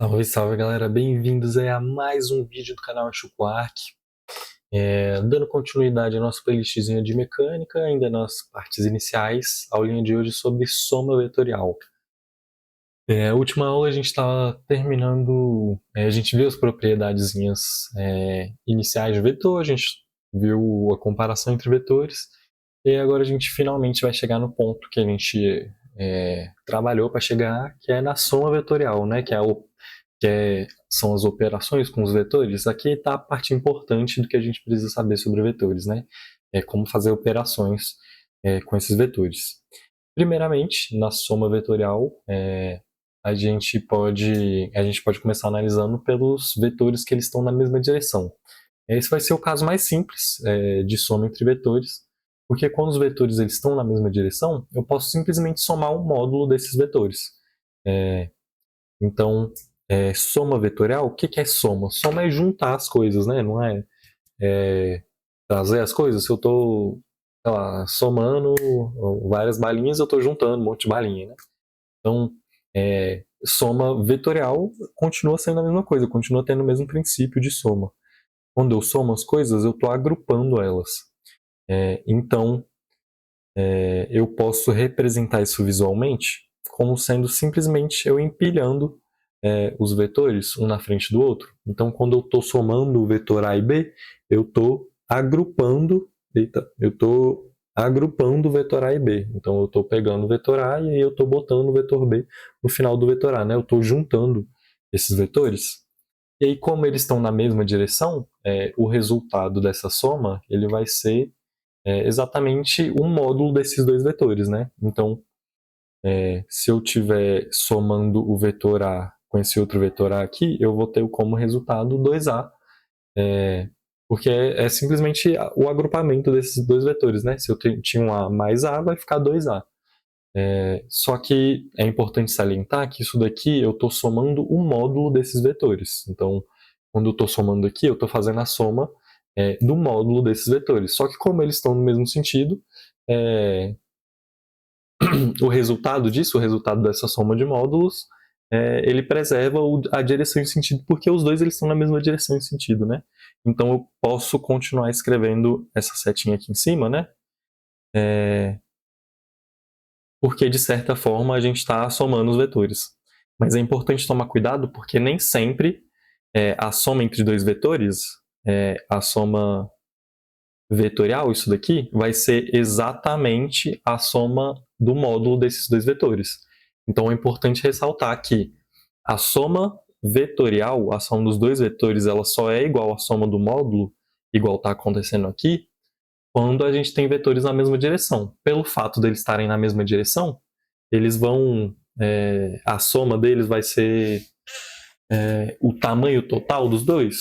Salve, salve galera, bem-vindos aí a mais um vídeo do canal Chuco Arc. Dando continuidade à nossa playlistzinha de mecânica, ainda nas partes iniciais, a aulinha de hoje sobre soma vetorial. A última aula a gente estava terminando, a gente viu as propriedadezinhas iniciais de vetor, a gente viu a comparação entre vetores, e agora a gente finalmente vai chegar no ponto que a gente trabalhou para chegar, que é na soma vetorial, né? São as operações com os vetores. Aqui está a parte importante do que a gente precisa saber sobre vetores, né? É como fazer operações com esses vetores. Primeiramente, na soma vetorial, a gente pode começar analisando pelos vetores que eles estão na mesma direção. Esse vai ser o caso mais simples de soma entre vetores, porque quando os vetores eles estão na mesma direção, eu posso simplesmente somar um módulo desses vetores. Então, soma vetorial, o que é soma? Soma é juntar as coisas, né? Não é trazer as coisas. Se eu estou somando várias balinhas, eu estou juntando um monte de balinha, né? Então, soma vetorial continua sendo a mesma coisa, continua tendo o mesmo princípio de soma. Quando eu somo as coisas, eu estou agrupando elas. Então, eu posso representar isso visualmente como sendo simplesmente eu empilhando os vetores um na frente do outro. Então, quando eu estou somando o vetor A e B, eu estou agrupando o vetor A e B. Então, eu estou pegando o vetor A e aí eu estou botando o vetor B no final do vetor A, né? Eu estou juntando esses vetores. E aí, como eles estão na mesma direção, o resultado dessa soma ele vai ser exatamente um módulo desses dois vetores, né? Então, se eu estiver somando o vetor A com esse outro vetor A aqui, eu vou ter como resultado 2A, porque é simplesmente o agrupamento desses dois vetores, né? Se eu tinha um A mais A, vai ficar 2A. Só que é importante salientar que isso daqui eu estou somando um módulo desses vetores. Então, quando eu estou somando aqui, eu estou fazendo a soma do módulo desses vetores. Só que como eles estão no mesmo sentido, o resultado disso, o resultado dessa soma de módulos, ele preserva a direção e sentido, porque os dois eles estão na mesma direção e sentido, né? Então eu posso continuar escrevendo essa setinha aqui em cima, né? Porque de certa forma a gente está somando os vetores. Mas é importante tomar cuidado porque nem sempre a soma entre dois vetores, a soma vetorial, isso daqui, vai ser exatamente a soma do módulo desses dois vetores. Então é importante ressaltar que a soma vetorial, a soma dos dois vetores, ela só é igual à soma do módulo, igual está acontecendo aqui, quando a gente tem vetores na mesma direção. Pelo fato deles estarem na mesma direção, eles vão. A soma deles vai ser o tamanho total dos dois.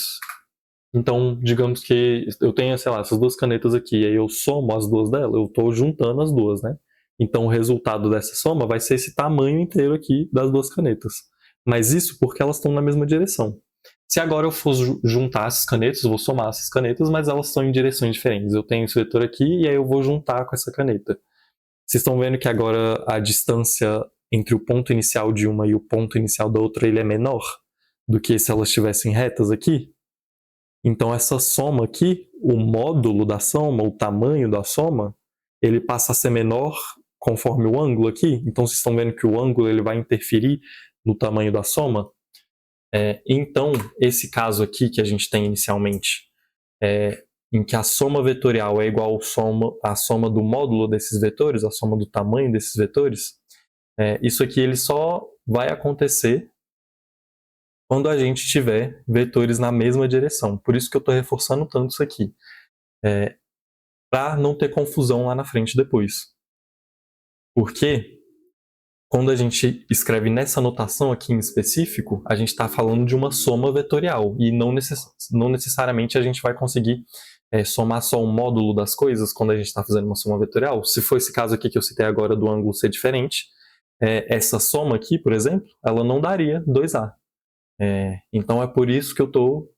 Então, digamos que eu tenho, sei lá, essas duas canetas aqui, e aí eu somo as duas delas, eu estou juntando as duas, né? Então, o resultado dessa soma vai ser esse tamanho inteiro aqui das duas canetas. Mas isso porque elas estão na mesma direção. Se agora eu for juntar essas canetas, eu vou somar essas canetas, mas elas estão em direções diferentes. Eu tenho esse vetor aqui e aí eu vou juntar com essa caneta. Vocês estão vendo que agora a distância entre o ponto inicial de uma e o ponto inicial da outra ele é menor do que se elas estivessem retas aqui? Então essa soma aqui, o módulo da soma, o tamanho da soma, ele passa a ser menor conforme o ângulo aqui. Então vocês estão vendo que o ângulo ele vai interferir no tamanho da soma. Então esse caso aqui que a gente tem inicialmente, em que a soma vetorial é igual à soma do módulo desses vetores, a soma do tamanho desses vetores, isso aqui ele só vai acontecer quando a gente tiver vetores na mesma direção. Por isso que eu estou reforçando tanto isso aqui. Para não ter confusão lá na frente depois. Porque quando a gente escreve nessa notação aqui em específico, a gente está falando de uma soma vetorial e não necessariamente a gente vai conseguir somar só um módulo das coisas quando a gente está fazendo uma soma vetorial. Se for esse caso aqui que eu citei agora do ângulo ser diferente, essa soma aqui, por exemplo, ela não daria 2A. Então é por isso que eu estou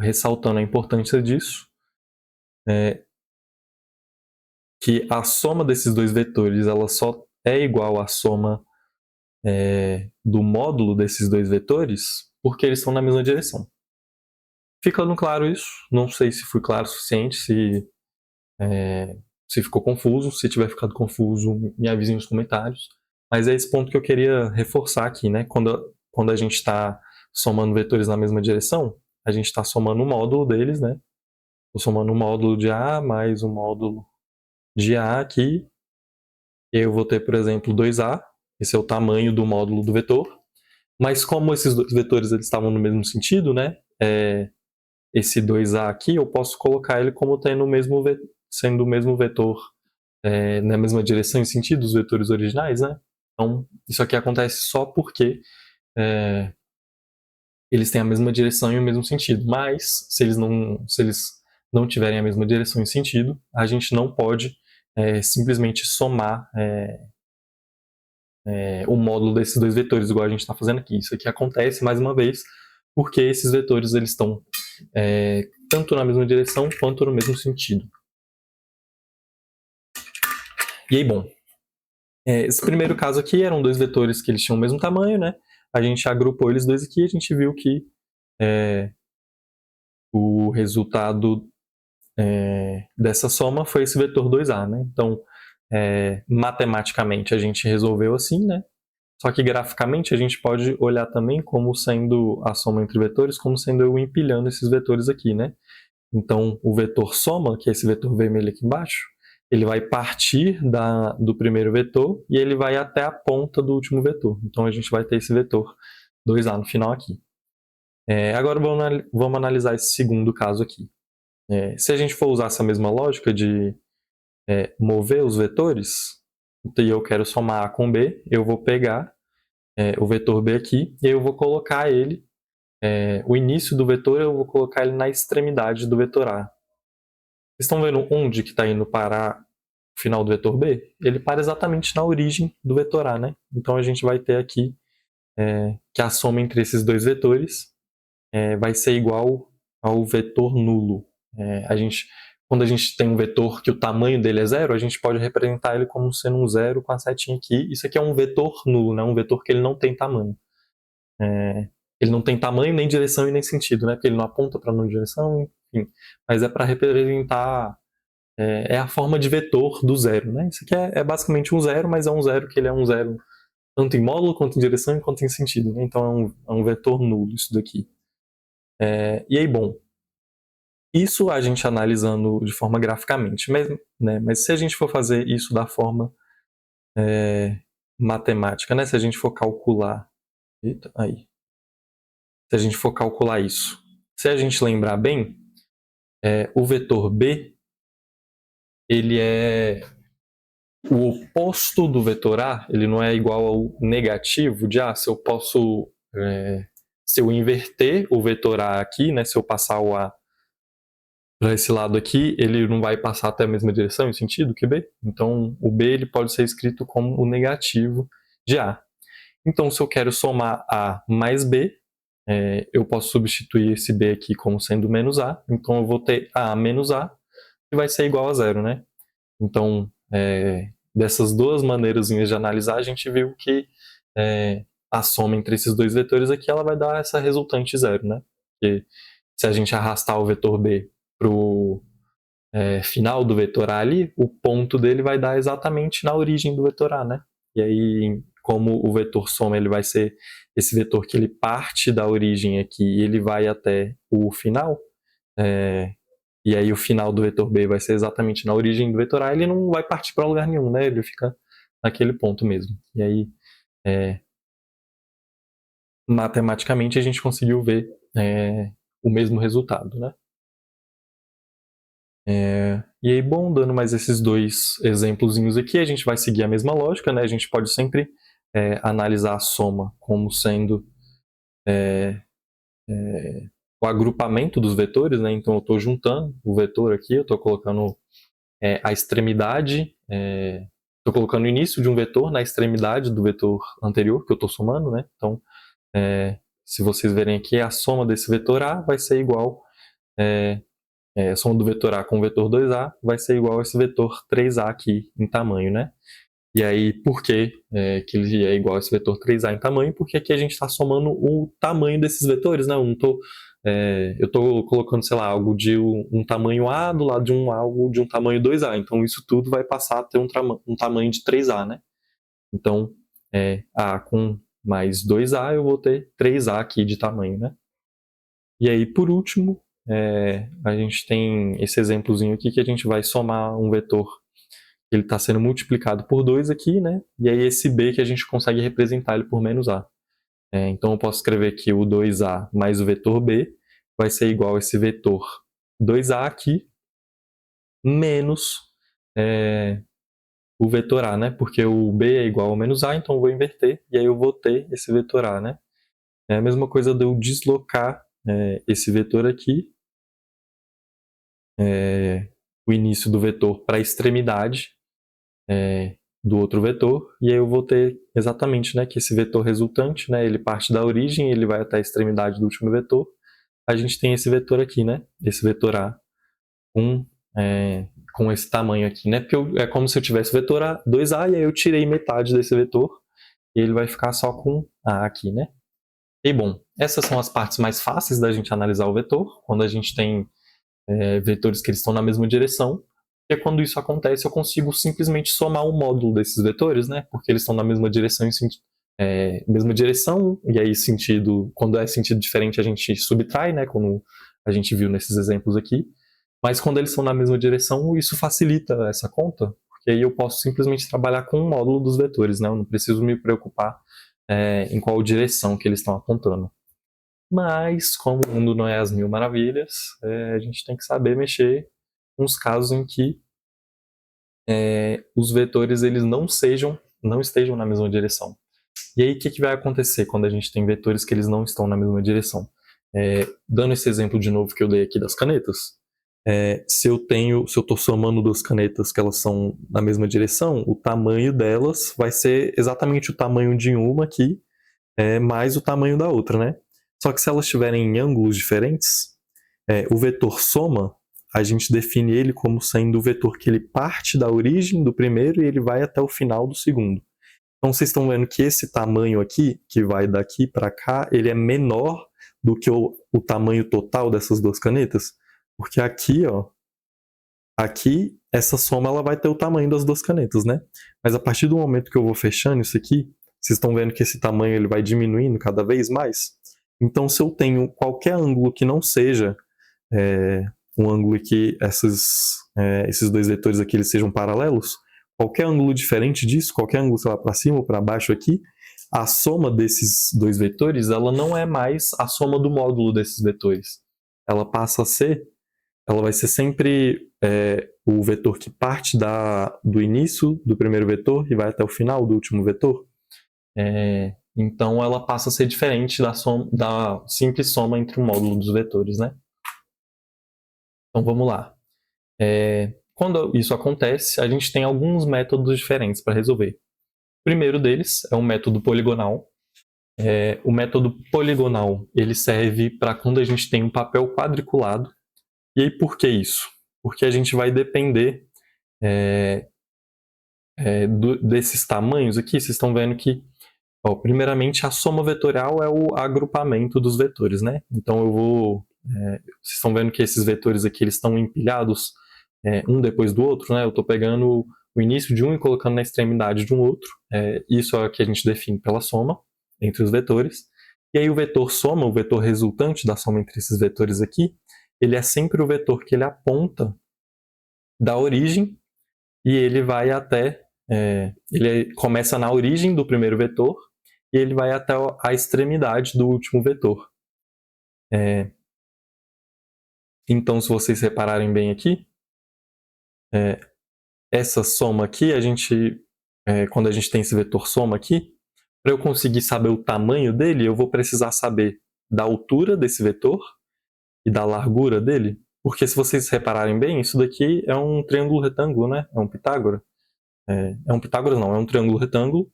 ressaltando a importância disso, que a soma desses dois vetores ela só é igual à soma do módulo desses dois vetores, porque eles estão na mesma direção. Ficando claro isso, não sei se fui claro o suficiente, se ficou confuso. Se tiver ficado confuso, me avise nos comentários. Mas é esse ponto que eu queria reforçar aqui, né? Quando a gente está somando vetores na mesma direção, a gente está somando o módulo deles, né? Estou somando o módulo de A mais o módulo de A aqui. Eu vou ter, por exemplo, 2A. Esse é o tamanho do módulo do vetor. Mas como esses dois vetores eles estavam no mesmo sentido, né? Esse 2A aqui, eu posso colocar ele como sendo o mesmo vetor na mesma direção e sentido dos vetores originais, né? Então, isso aqui acontece só porque eles têm a mesma direção e o mesmo sentido. Mas, se eles não tiverem a mesma direção e sentido, a gente não pode simplesmente somar o módulo desses dois vetores, igual a gente está fazendo aqui. Isso aqui acontece, mais uma vez, porque esses vetores eles estão tanto na mesma direção quanto no mesmo sentido. E aí, bom, esse primeiro caso aqui eram dois vetores que eles tinham o mesmo tamanho, né? A gente agrupou eles dois aqui e a gente viu que o resultado dessa soma foi esse vetor 2A, né? Então, matematicamente a gente resolveu assim, né? Só que graficamente a gente pode olhar também como sendo a soma entre vetores, como sendo eu empilhando esses vetores aqui, né? Então, o vetor soma, que é esse vetor vermelho aqui embaixo, ele vai partir do primeiro vetor e ele vai até a ponta do último vetor. Então, a gente vai ter esse vetor 2A no final aqui. Agora, vamos analisar esse segundo caso aqui. Se a gente for usar essa mesma lógica de mover os vetores, e eu quero somar A com B, eu vou pegar o vetor B aqui e eu vou colocar ele, o início do vetor eu vou colocar ele na extremidade do vetor A. Vocês estão vendo onde que está indo parar o final do vetor B? Ele para exatamente na origem do vetor A, né? Então a gente vai ter aqui que a soma entre esses dois vetores vai ser igual ao vetor nulo. Quando a gente tem um vetor que o tamanho dele é zero, a gente pode representar ele como sendo um zero com a setinha aqui. Isso aqui é um vetor nulo, né? Um vetor que ele não tem tamanho. Ele não tem tamanho, nem direção e nem sentido, né? Porque ele não aponta para nenhuma direção, enfim. Mas é para representar a forma de vetor do zero, né? Isso aqui é basicamente um zero, mas é um zero que ele é um zero tanto em módulo, quanto em direção, quanto em sentido, né? Então é um vetor nulo isso daqui. E aí, bom, isso a gente analisando de forma graficamente, mas se a gente for fazer isso da forma matemática, né? Se a gente for calcular... Eita, aí. Se a gente for calcular isso, se a gente lembrar bem, o vetor B, ele é o oposto do vetor A, ele não é igual ao negativo de A. Se eu inverter o vetor A aqui, né, se eu passar o A para esse lado aqui, ele não vai passar até a mesma direção em sentido que B. Então, o B ele pode ser escrito como o negativo de A. Então, se eu quero somar A mais B, eu posso substituir esse B aqui como sendo menos A. Então, eu vou ter A menos A, que vai ser igual a zero, né? Então, dessas duas maneiras de analisar, a gente viu que a soma entre esses dois vetores aqui ela vai dar essa resultante zero, né? Porque se a gente arrastar o vetor B para o final do vetor A ali, o ponto dele vai dar exatamente na origem do vetor A, né? E aí, como o vetor soma ele vai ser esse vetor que ele parte da origem aqui e ele vai até o final, e aí o final do vetor B vai ser exatamente na origem do vetor A, ele não vai partir para lugar nenhum, né? Ele fica naquele ponto mesmo. E aí, matematicamente, a gente conseguiu ver o mesmo resultado, né? E aí, bom, dando mais esses dois exemplozinhos aqui, a gente vai seguir a mesma lógica, né? A gente pode sempre analisar a soma como sendo o agrupamento dos vetores, né? Então eu estou juntando o vetor aqui, eu estou colocando a extremidade, estou colocando o início de um vetor na extremidade do vetor anterior que eu estou somando, né? Então, se vocês verem aqui, a soma desse vetor A vai ser igual a soma do vetor A com o vetor 2A vai ser igual a esse vetor 3A aqui em tamanho, né? E aí, por que ele é igual a esse vetor 3A em tamanho? Porque aqui a gente está somando o tamanho desses vetores, né? Eu estou colocando, sei lá, algo de um tamanho A do lado de algo de um tamanho 2A. Então, isso tudo vai passar a ter um tamanho de 3A, né? Então, A com mais 2A, eu vou ter 3A aqui de tamanho, né? E aí, por último, a gente tem esse exemplozinho aqui que a gente vai somar um vetor que ele está sendo multiplicado por 2 aqui, né? E aí esse B que a gente consegue representar ele por menos A. Então eu posso escrever que o 2A mais o vetor B vai ser igual a esse vetor 2A aqui, menos o vetor A, né? Porque o B é igual ao menos A, então eu vou inverter, e aí eu vou ter esse vetor A, né? É a mesma coisa de eu deslocar esse vetor aqui, o início do vetor para a extremidade do outro vetor, e aí eu vou ter exatamente, né, que esse vetor resultante, né, ele parte da origem, ele vai até a extremidade do último vetor. A gente tem esse vetor aqui, né, esse vetor A com esse tamanho aqui, né, porque é como se eu tivesse o vetor A, 2A, e aí eu tirei metade desse vetor, e ele vai ficar só com A aqui, né. E bom, essas são as partes mais fáceis da gente analisar o vetor, quando a gente tem vetores que eles estão na mesma direção, e quando isso acontece eu consigo simplesmente somar o módulo desses vetores, né? Porque eles estão na mesma direção, e aí quando é sentido diferente a gente subtrai, né? Como a gente viu nesses exemplos aqui. Mas quando eles estão na mesma direção, isso facilita essa conta, porque aí eu posso simplesmente trabalhar com o módulo dos vetores, né? Eu não preciso me preocupar em qual direção que eles estão apontando. Mas, como o mundo não é as mil maravilhas, a gente tem que saber mexer com os casos em que os vetores eles não estejam na mesma direção. E aí, o que vai acontecer quando a gente tem vetores que eles não estão na mesma direção? Dando esse exemplo de novo que eu dei aqui das canetas, se eu estou somando duas canetas que elas são na mesma direção, o tamanho delas vai ser exatamente o tamanho de uma aqui, mais o tamanho da outra, né? Só que se elas estiverem em ângulos diferentes, o vetor soma, a gente define ele como sendo o vetor que ele parte da origem do primeiro e ele vai até o final do segundo. Então vocês estão vendo que esse tamanho aqui, que vai daqui para cá, ele é menor do que o tamanho total dessas duas canetas, porque aqui essa soma ela vai ter o tamanho das duas canetas, né? Mas a partir do momento que eu vou fechando isso aqui, vocês estão vendo que esse tamanho ele vai diminuindo cada vez mais. Então, se eu tenho qualquer ângulo que não seja um ângulo que esses dois vetores aqui eles sejam paralelos, qualquer ângulo diferente disso, qualquer ângulo, sei lá, para cima ou para baixo aqui, a soma desses dois vetores ela não é mais a soma do módulo desses vetores. Ela vai ser sempre o vetor que parte do início do primeiro vetor e vai até o final do último vetor. Então ela passa a ser diferente da simples soma entre o módulo dos vetores, né? Então vamos lá. Quando isso acontece, a gente tem alguns métodos diferentes para resolver. O primeiro deles é um método poligonal. O método poligonal ele serve para quando a gente tem um papel quadriculado. E aí por que isso? Porque a gente vai depender desses tamanhos aqui. Vocês estão vendo que primeiramente, a soma vetorial é o agrupamento dos vetores, né? Então vocês estão vendo que esses vetores aqui eles estão empilhados um depois do outro, né? Eu estou pegando o início de um e colocando na extremidade de um outro. Isso é o que a gente define pela soma entre os vetores. E aí o vetor soma, o vetor resultante da soma entre esses vetores aqui, ele é sempre o vetor que ele aponta da origem e ele vai até... ele começa na origem do primeiro vetor e ele vai até a extremidade do último vetor. Então, se vocês repararem bem aqui, essa soma aqui, quando a gente tem esse vetor soma aqui, para eu conseguir saber o tamanho dele, eu vou precisar saber da altura desse vetor e da largura dele, porque se vocês repararem bem, isso daqui é um triângulo retângulo, né? É um Pitágoras. Não, é um triângulo retângulo.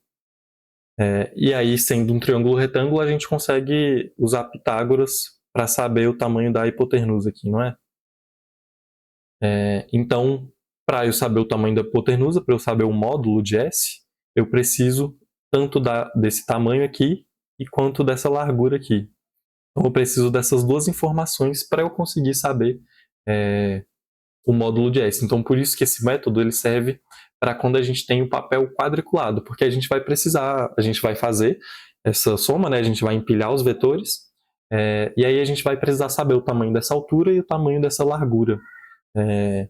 E aí, sendo um triângulo retângulo, a gente consegue usar Pitágoras para saber o tamanho da hipotenusa aqui, não é? Então, para eu saber o tamanho da hipotenusa, para eu saber o módulo de S, eu preciso tanto desse tamanho aqui e quanto dessa largura aqui. Então eu preciso dessas duas informações para eu conseguir saber o módulo de S. Então por isso que esse método ele serve para quando a gente tem o papel quadriculado, porque a gente vai precisar, a gente vai fazer essa soma, né? A gente vai empilhar os vetores, e aí a gente vai precisar saber o tamanho dessa altura e o tamanho dessa largura, para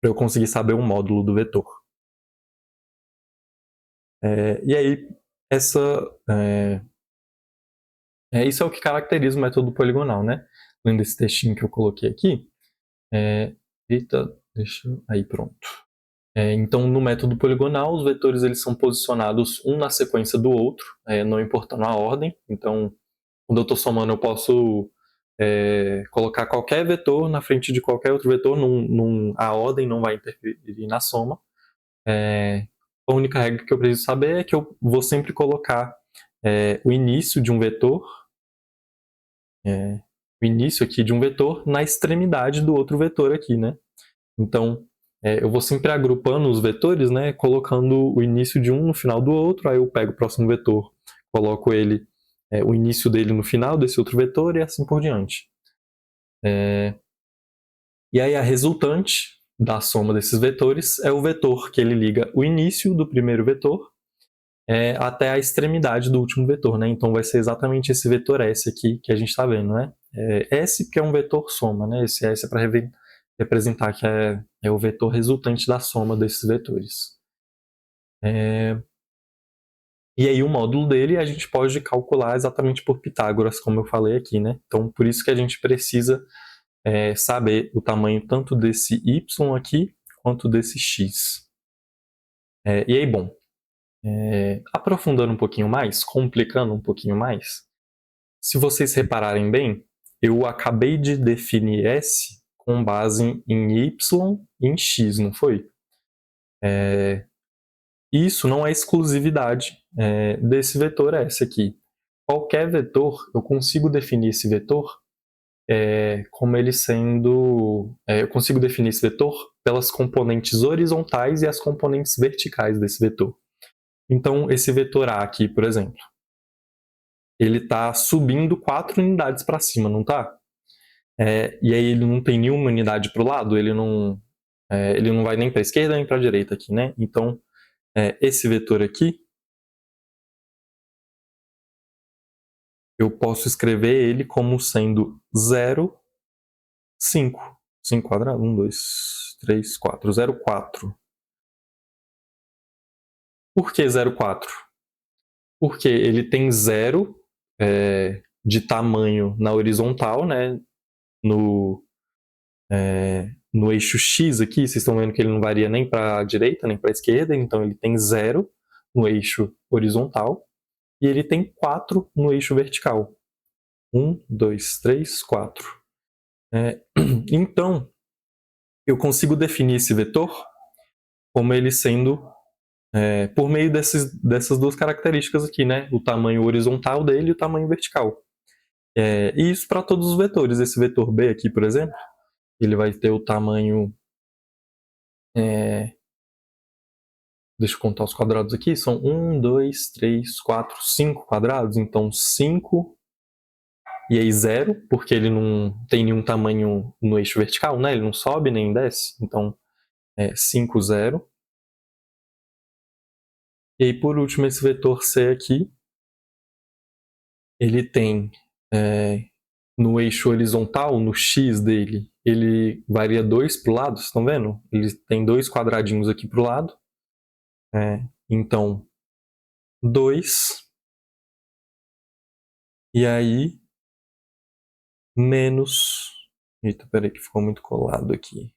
eu conseguir saber o módulo do vetor. E aí, isso é o que caracteriza o método poligonal, né? Lendo esse textinho que eu coloquei aqui. Eita, aí, pronto. Então, no método poligonal, os vetores eles são posicionados um na sequência do outro, não importando a ordem. Então, quando eu estou somando, eu posso colocar qualquer vetor na frente de qualquer outro vetor, a ordem não vai interferir na soma. A única regra que eu preciso saber é que eu vou sempre colocar o início de um vetor, o início aqui de um vetor na extremidade do outro vetor aqui, né? Então, eu vou sempre agrupando os vetores, né, colocando o início de um no final do outro, aí eu pego o próximo vetor, coloco o início dele no final desse outro vetor e assim por diante. E aí a resultante da soma desses vetores é o vetor que ele liga o início do primeiro vetor até a extremidade do último vetor, né? Então vai ser exatamente esse vetor S aqui que a gente está vendo, né? S que é um vetor soma, né? Esse S é para representar que é o vetor resultante da soma desses vetores. E aí o módulo dele a gente pode calcular exatamente por Pitágoras, como eu falei aqui, né? Então por isso que a gente precisa saber o tamanho tanto desse y aqui quanto desse x. E aí, bom, aprofundando um pouquinho mais, complicando um pouquinho mais, se vocês repararem bem, eu acabei de definir S com base em y e em x, não foi? Isso não é exclusividade desse vetor S aqui. Qualquer vetor, eu consigo definir esse vetor como ele sendo... eu consigo definir esse vetor pelas componentes horizontais e as componentes verticais desse vetor. Então, esse vetor A aqui, por exemplo, ele está subindo 4 unidades para cima, não está? E aí ele não tem nenhuma unidade para o lado, ele não vai nem para a esquerda nem para a direita aqui, né? Então, esse vetor aqui, eu posso escrever ele como sendo 0, 5. 5 quadrado, 1, 2, 3, 4, 0, 4. Por que 0, 4? Porque ele tem 0 de tamanho na horizontal, né? No eixo X aqui, vocês estão vendo que ele não varia nem para a direita nem para a esquerda, então ele tem 0 no eixo horizontal e ele tem 4 no eixo vertical. 1, 2, 3, 4. Então, eu consigo definir esse vetor como ele sendo por meio dessas duas características aqui, né? O tamanho horizontal dele e o tamanho vertical. E isso para todos os vetores. Esse vetor B aqui, por exemplo, ele vai ter o tamanho... deixa eu contar os quadrados aqui. São 1, 2, 3, 4, 5 quadrados. Então, 5 e aí 0, porque ele não tem nenhum tamanho no eixo vertical, né? Ele não sobe nem desce. Então, 5, 0. E aí, por último, esse vetor C aqui, ele tem no eixo horizontal, no X dele, ele varia 2 para o lado, vocês estão vendo? Ele tem 2 quadradinhos aqui para o lado. Então, 2. E aí, menos... Eita, peraí que ficou muito colado aqui.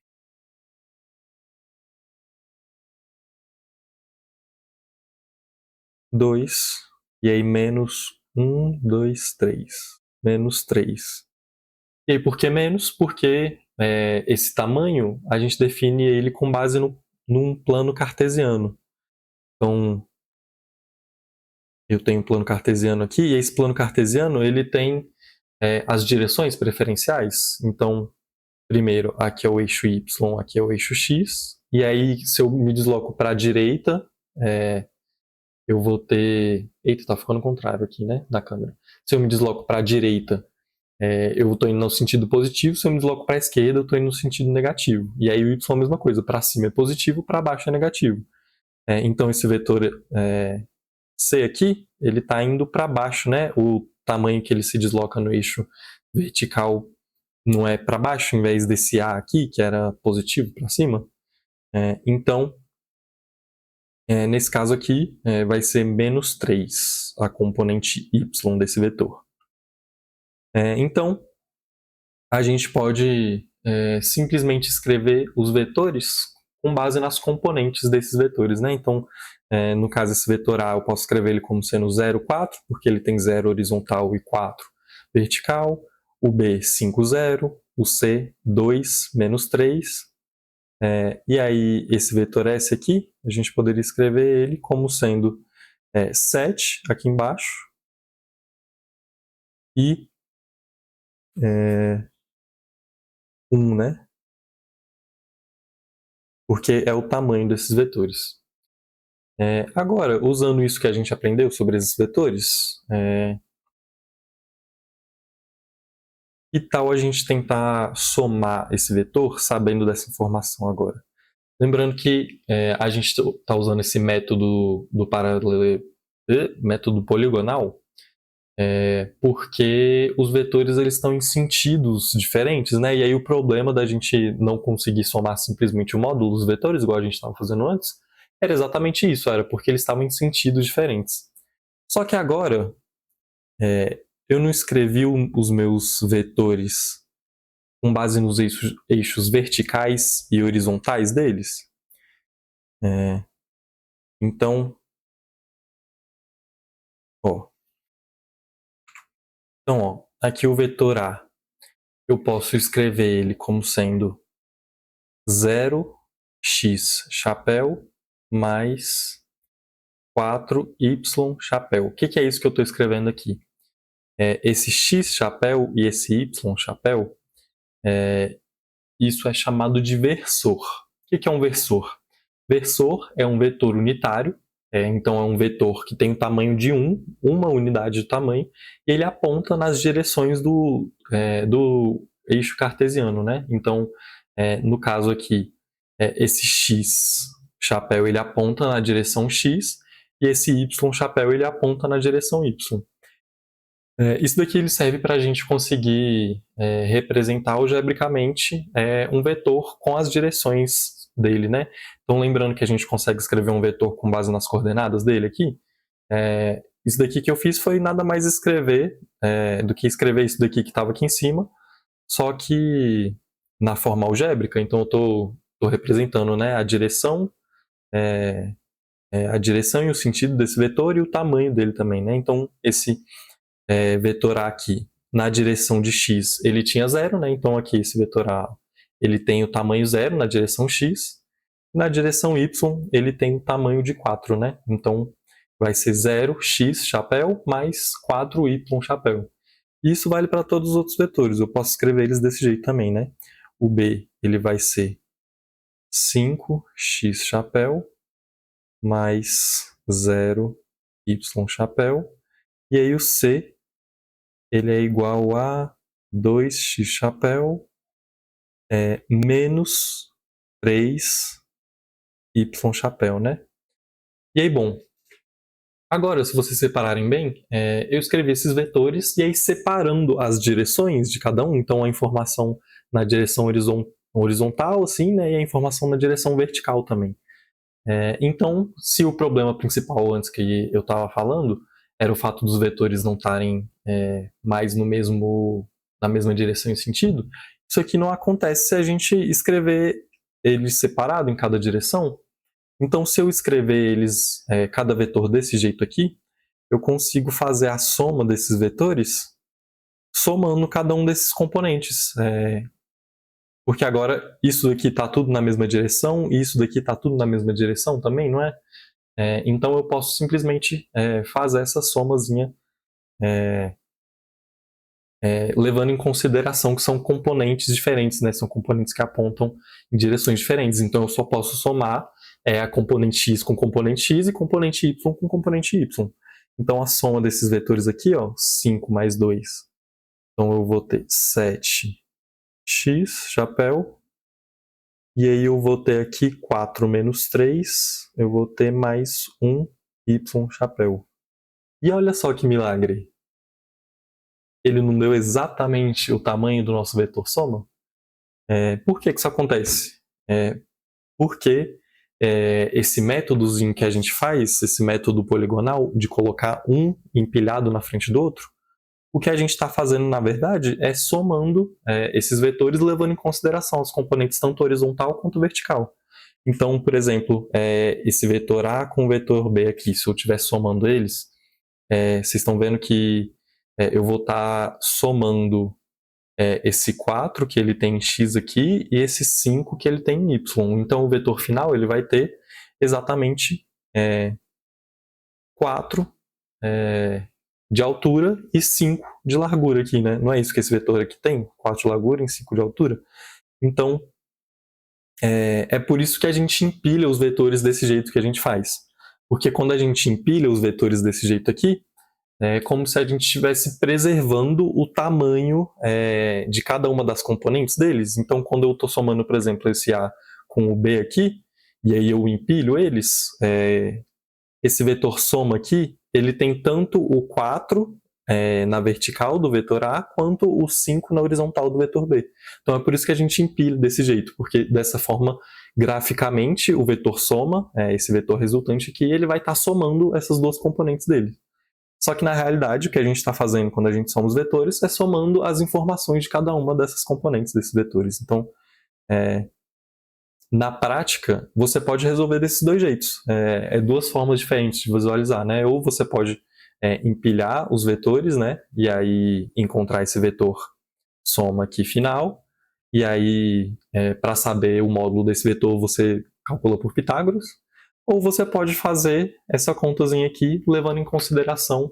Dois. E aí, menos 1, 2, 3. Menos 3. E aí, por que menos? Porque esse tamanho, a gente define ele com base num plano cartesiano. Então, eu tenho um plano cartesiano aqui, e esse plano cartesiano ele tem as direções preferenciais. Então, primeiro, aqui é o eixo Y, aqui é o eixo X. E aí, se eu me desloco para a direita, eu vou ter... Eita, tá ficando contrário aqui, né, na câmera. Se eu me desloco para a direita, eu estou indo no sentido positivo. Se eu me desloco para a esquerda, eu estou indo no sentido negativo. E aí o y é a mesma coisa. Para cima é positivo, para baixo é negativo. Então esse vetor C aqui, ele está indo para baixo, né? O tamanho que ele se desloca no eixo vertical não é para baixo, em vez desse A aqui, que era positivo, para cima. Então, nesse caso aqui, vai ser menos 3, a componente y desse vetor. Então, a gente pode simplesmente escrever os vetores com base nas componentes desses vetores, né? Então, no caso, esse vetor A, eu posso escrever ele como sendo 0, 4, porque ele tem 0 horizontal e 4 vertical. O B, 5, 0. O C, 2, menos 3. E aí, esse vetor S aqui, a gente poderia escrever ele como sendo 7 aqui embaixo e 1, né? Porque é o tamanho desses vetores. Agora, usando isso que a gente aprendeu sobre esses vetores, que tal a gente tentar somar esse vetor sabendo dessa informação agora? Lembrando que a gente está usando esse método do método poligonal, porque os vetores eles estão em sentidos diferentes, né? E aí o problema da gente não conseguir somar simplesmente o módulo dos vetores, igual a gente estava fazendo antes, era exatamente isso, era porque eles estavam em sentidos diferentes. Só que agora, eu não escrevi os meus vetores com base nos eixos verticais e horizontais deles. Então, aqui o vetor A, eu posso escrever ele como sendo 0x chapéu mais 4y chapéu. O que é isso que eu estou escrevendo aqui? Esse x chapéu e esse y chapéu, isso é chamado de versor. O que é um versor? Versor é um vetor unitário, então é um vetor que tem o tamanho de uma unidade de tamanho, e ele aponta nas direções do eixo cartesiano, né? Então, no caso aqui, esse x chapéu ele aponta na direção x, e esse y chapéu ele aponta na direção y. Isso daqui ele serve para a gente conseguir representar algebricamente um vetor com as direções dele, né? Então, lembrando que a gente consegue escrever um vetor com base nas coordenadas dele aqui, isso daqui que eu fiz foi nada mais escrever do que escrever isso daqui que estava aqui em cima, só que na forma algébrica. Então, eu estou representando, né, a direção e o sentido desse vetor e o tamanho dele também, né? Então, esse vetor A aqui, na direção de x, ele tinha 0, né? Então aqui esse vetor A, ele tem o tamanho 0 na direção x. Na direção y, ele tem o tamanho de 4, né? Então vai ser 0x chapéu mais 4y chapéu. Isso vale para todos os outros vetores. Eu posso escrever eles desse jeito também, né? O B, ele vai ser 5x chapéu mais 0y chapéu. E aí o C, ele é igual a 2x chapéu menos 3y chapéu, né? E aí, bom, agora, se vocês separarem bem, eu escrevi esses vetores e aí separando as direções de cada um, então a informação na direção horizontal, assim, né, e a informação na direção vertical também. Então, se o problema principal antes que eu estava falando era o fato dos vetores não estarem mais na mesma direção e sentido, isso aqui não acontece se a gente escrever eles separado em cada direção. Então, se eu escrever eles, cada vetor desse jeito aqui, eu consigo fazer a soma desses vetores somando cada um desses componentes. Porque agora isso daqui está tudo na mesma direção e isso daqui está tudo na mesma direção também, não é? Então eu posso simplesmente fazer essa somazinha levando em consideração que são componentes diferentes, né? São componentes que apontam em direções diferentes. Então eu só posso somar é a componente x com componente x e componente y com componente y. Então a soma desses vetores aqui, ó, 5 mais 2. Então eu vou ter 7x chapéu. E aí eu vou ter aqui 4 menos 3, eu vou ter mais 1 y chapéu. E olha só que milagre. Ele não deu exatamente o tamanho do nosso vetor soma? Por que isso acontece? Porque esse métodozinho que a gente faz, esse método poligonal de colocar um empilhado na frente do outro, o que a gente está fazendo, na verdade, é somando esses vetores, levando em consideração os componentes tanto horizontal quanto vertical. Então, por exemplo, esse vetor A com o vetor B aqui, se eu estiver somando eles, vocês estão vendo que eu vou estar somando esse 4 que ele tem em x aqui e esse 5 que ele tem em y. Então, o vetor final ele vai ter exatamente 4 de altura e 5 de largura aqui, né? Não é isso que esse vetor aqui tem? 4 de largura e 5 de altura? Então, é por isso que a gente empilha os vetores desse jeito que a gente faz. Porque quando a gente empilha os vetores desse jeito aqui, é como se a gente estivesse preservando o tamanho de cada uma das componentes deles. Então, quando eu estou somando, por exemplo, esse A com o B aqui, e aí eu empilho eles, esse vetor soma aqui, ele tem tanto o 4 na vertical do vetor A, quanto o 5 na horizontal do vetor B. Então é por isso que a gente empilha desse jeito, porque dessa forma, graficamente, o vetor soma, esse vetor resultante aqui, ele vai estar somando essas duas componentes dele. Só que na realidade, o que a gente está fazendo quando a gente soma os vetores é somando as informações de cada uma dessas componentes desses vetores. Então, na prática, você pode resolver desses dois jeitos. Duas formas diferentes de visualizar, né? Ou você pode empilhar os vetores, né? E aí encontrar esse vetor soma aqui final. E aí, para saber o módulo desse vetor, você calcula por Pitágoras. Ou você pode fazer essa contazinha aqui, levando em consideração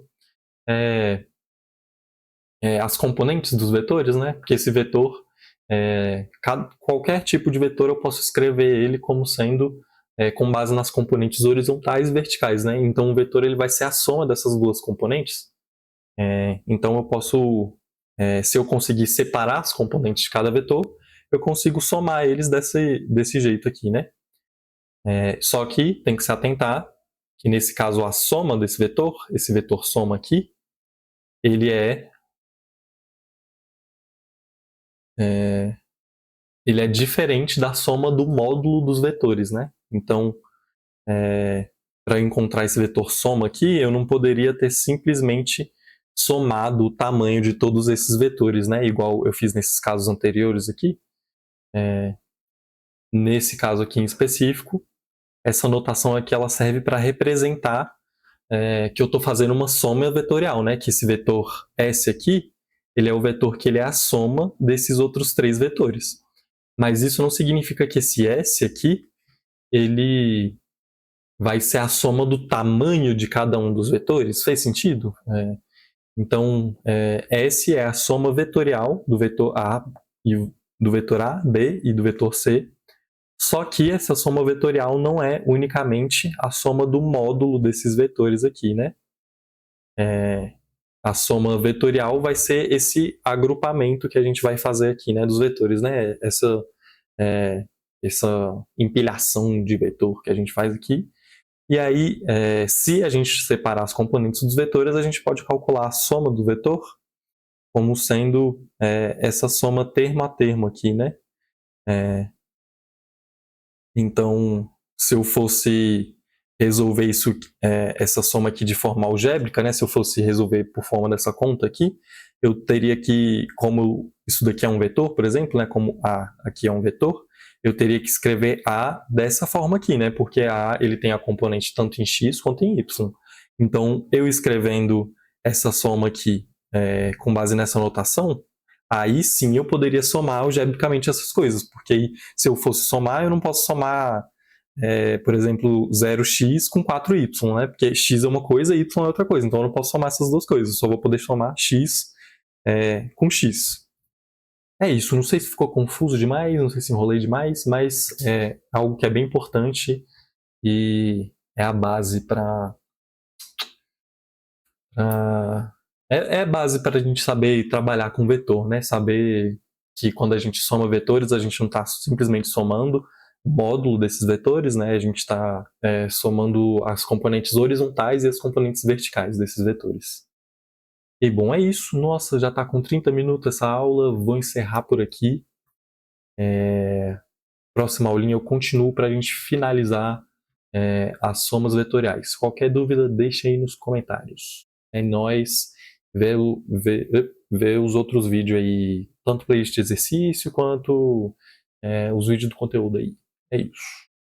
as componentes dos vetores, né? Porque esse vetor, qualquer tipo de vetor eu posso escrever ele como sendo com base nas componentes horizontais e verticais, né? Então o vetor ele vai ser a soma dessas duas componentes. Então eu posso, se eu conseguir separar as componentes de cada vetor, eu consigo somar eles desse jeito aqui, né? Só que tem que se atentar que nesse caso a soma desse vetor, esse vetor soma aqui, ele é diferente da soma do módulo dos vetores, né? Então, para encontrar esse vetor soma aqui, eu não poderia ter simplesmente somado o tamanho de todos esses vetores, né? Igual eu fiz nesses casos anteriores aqui. Nesse caso aqui em específico, essa notação aqui ela serve para representar que eu estou fazendo uma soma vetorial, né? Que esse vetor S aqui, ele é o vetor que ele é a soma desses outros três vetores. Mas isso não significa que esse S aqui, ele vai ser a soma do tamanho de cada um dos vetores. Fez sentido? Então, S é a soma vetorial do vetor A, do vetor A, B e do vetor C. Só que essa soma vetorial não é unicamente a soma do módulo desses vetores aqui, né? A soma vetorial vai ser esse agrupamento que a gente vai fazer aqui, né, dos vetores, né? Essa empilhação de vetor que a gente faz aqui. E aí, se a gente separar as componentes dos vetores, a gente pode calcular a soma do vetor como sendo essa soma termo a termo aqui, né? Então, se eu fosse resolver isso, essa soma aqui de forma algébrica, né? Se eu fosse resolver por forma dessa conta aqui, eu teria que, como isso daqui é um vetor, por exemplo, né? Como A aqui é um vetor, eu teria que escrever A dessa forma aqui, né? Porque A ele tem a componente tanto em x quanto em y. Então, eu escrevendo essa soma aqui com base nessa notação, aí sim eu poderia somar algebricamente essas coisas, porque aí, se eu fosse somar, eu não posso somar, por exemplo, 0x com 4y, né? Porque x é uma coisa e y é outra coisa, então eu não posso somar essas duas coisas, eu só vou poder somar x com x. É isso, não sei se ficou confuso demais, não sei se enrolei demais, mas é algo que é bem importante e é a base para é a base para a gente saber trabalhar com vetor, né? Saber que quando a gente soma vetores, a gente não está simplesmente somando o módulo desses vetores, né? A gente está somando as componentes horizontais e as componentes verticais desses vetores. E bom, é isso. Nossa, já está com 30 minutos essa aula. Vou encerrar por aqui. Próxima aulinha eu continuo para a gente finalizar as somas vetoriais. Qualquer dúvida, deixa aí nos comentários. É nóis. Vê os outros vídeos aí, tanto playlist de exercício quanto os vídeos do conteúdo aí. É isso.